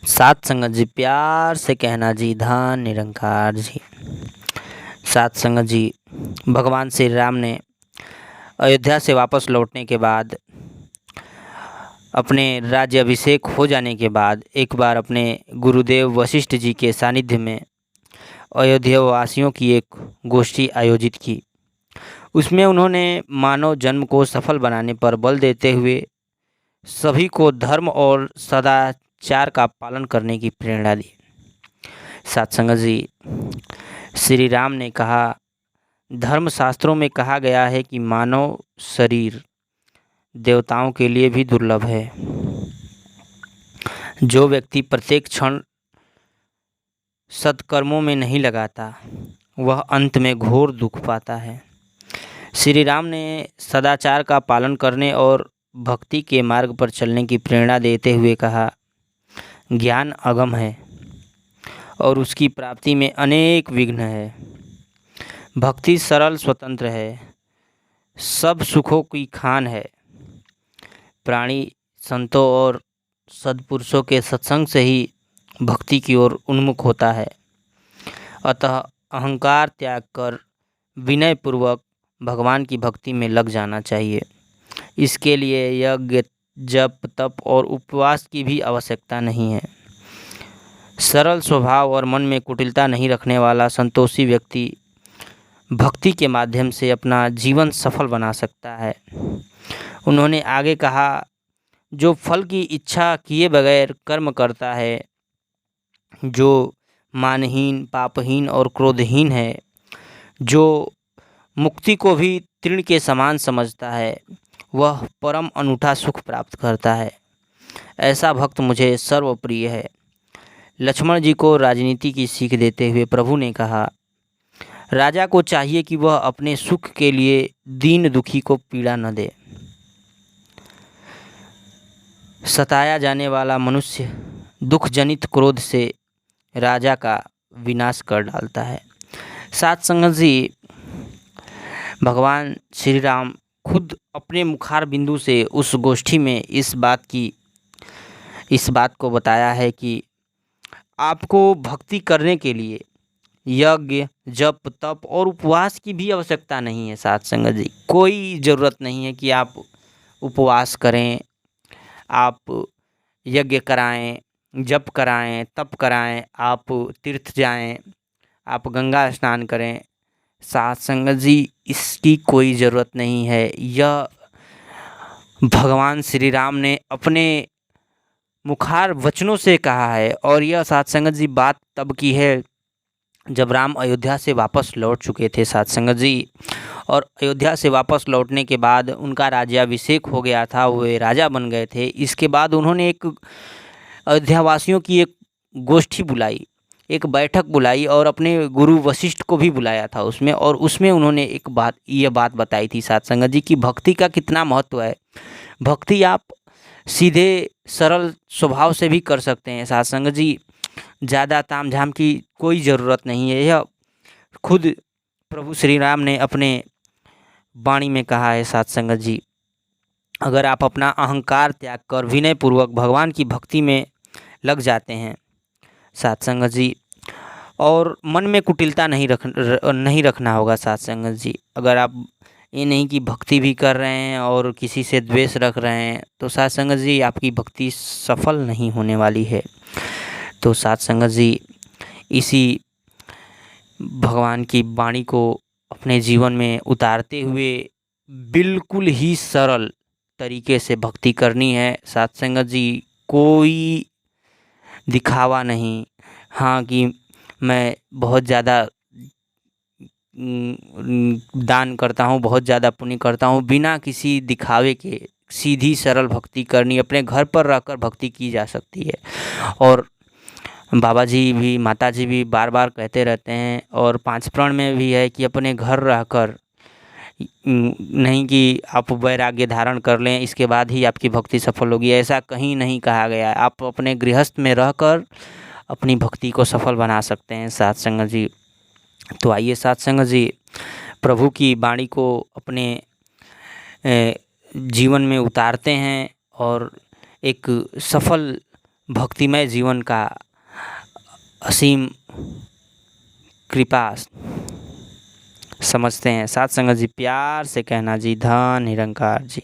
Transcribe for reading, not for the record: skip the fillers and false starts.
सात संगत जी, प्यार से कहना जी, धन निरंकार जी। सात संगत जी, भगवान श्री राम ने अयोध्या से वापस लौटने के बाद, अपने राज्य अभिषेक हो जाने के बाद एक बार अपने गुरुदेव वशिष्ठ जी के सानिध्य में अयोध्या वासियों की एक गोष्ठी आयोजित की। उसमें उन्होंने मानव जन्म को सफल बनाने पर बल देते हुए सभी को धर्म और सदाचार का पालन करने की प्रेरणा दी। सत्संग जी, श्री राम ने कहा, धर्मशास्त्रों में कहा गया है कि मानव शरीर देवताओं के लिए भी दुर्लभ है। जो व्यक्ति प्रत्येक क्षण सत्कर्मों में नहीं लगाता, वह अंत में घोर दुख पाता है। श्री राम ने सदाचार का पालन करने और भक्ति के मार्ग पर चलने की प्रेरणा देते हुए कहा, ज्ञान अगम है और उसकी प्राप्ति में अनेक विघ्न है। भक्ति सरल स्वतंत्र है, सब सुखों की खान है। प्राणी संतों और सद्पुरुषों के सत्संग से ही भक्ति की ओर उन्मुख होता है। अतः अहंकार त्याग कर विनय पूर्वक भगवान की भक्ति में लग जाना चाहिए। इसके लिए यज्ञ, जप, तप और उपवास की भी आवश्यकता नहीं है। सरल स्वभाव और मन में कुटिलता नहीं रखने वाला संतोषी व्यक्ति भक्ति के माध्यम से अपना जीवन सफल बना सकता है। उन्होंने आगे कहा, जो फल की इच्छा किए बगैर कर्म करता है, जो मानहीन, पापहीन और क्रोधहीन है, जो मुक्ति को भी तृण के समान समझता है, वह परम अनूठा सुख प्राप्त करता है। ऐसा भक्त मुझे सर्वप्रिय है। लक्ष्मण जी को राजनीति की सीख देते हुए प्रभु ने कहा, राजा को चाहिए कि वह अपने सुख के लिए दीन दुखी को पीड़ा न दे। सताया जाने वाला मनुष्य दुख जनित क्रोध से राजा का विनाश कर डालता है। सात संगत जी, भगवान श्री राम खुद अपने मुखार बिंदु से उस गोष्ठी में इस बात को बताया है कि आपको भक्ति करने के लिए यज्ञ, जप, तप और उपवास की भी आवश्यकता नहीं है। सात संगत जी, कोई ज़रूरत नहीं है कि आप उपवास करें, आप यज्ञ कराएं, जप कराएं, तप कराएं, आप तीर्थ जाएं, आप गंगा स्नान करें। सात संगत जी, इसकी कोई ज़रूरत नहीं है। यह भगवान श्री राम ने अपने मुखार वचनों से कहा है। और यह सात संगत जी बात तब की है जब राम अयोध्या से वापस लौट चुके थे। सात संगत जी, और अयोध्या से वापस लौटने के बाद उनका राज्याभिषेक हो गया था, वे राजा बन गए थे। इसके बाद उन्होंने एक अयोध्यावासियों की एक गोष्ठी बुलाई, एक बैठक बुलाई और अपने गुरु वशिष्ठ को भी बुलाया था उसमें। और उसमें उन्होंने ये बात बताई थी सात संगत जी, कि भक्ति का कितना महत्व है। भक्ति आप सीधे सरल स्वभाव से भी कर सकते हैं। सात संगत जी, ज़्यादा तामझाम की कोई ज़रूरत नहीं है। यह खुद प्रभु श्री राम ने अपने वाणी में कहा है। सात संगत जी, अगर आप अपना अहंकार त्याग कर विनय पूर्वक भगवान की भक्ति में लग जाते हैं सात संगत जी, और मन में कुटिलता नहीं रखना होगा। सात संगत जी, अगर आप ये नहीं कि भक्ति भी कर रहे हैं और किसी से द्वेष रख रहे हैं, तो सात संगत जी आपकी भक्ति सफल नहीं होने वाली है। तो सात संगत जी, इसी भगवान की वाणी को अपने जीवन में उतारते हुए बिल्कुल ही सरल तरीके से भक्ति करनी है। सात संगत जी, कोई दिखावा नहीं, हाँ कि मैं बहुत ज़्यादा दान करता हूँ, बहुत ज़्यादा पुण्य करता हूँ, बिना किसी दिखावे के सीधी सरल भक्ति करनी, अपने घर पर रहकर भक्ति की जा सकती है। और बाबा जी भी, माता जी भी बार बार कहते रहते हैं, और पांच प्रण में भी है कि अपने घर रहकर, नहीं कि आप वैराग्य धारण कर लें इसके बाद ही आपकी भक्ति सफल होगी, ऐसा कहीं नहीं कहा गया है। आप अपने गृहस्थ में रहकर अपनी भक्ति को सफल बना सकते हैं सात संगत जी। तो आइए सात संगत जी, प्रभु की वाणी को अपने जीवन में उतारते हैं और एक सफल भक्तिमय जीवन का असीम कृपा समझते हैं। साथ संगत जी प्यार से कहना जी, धन निरंकार जी।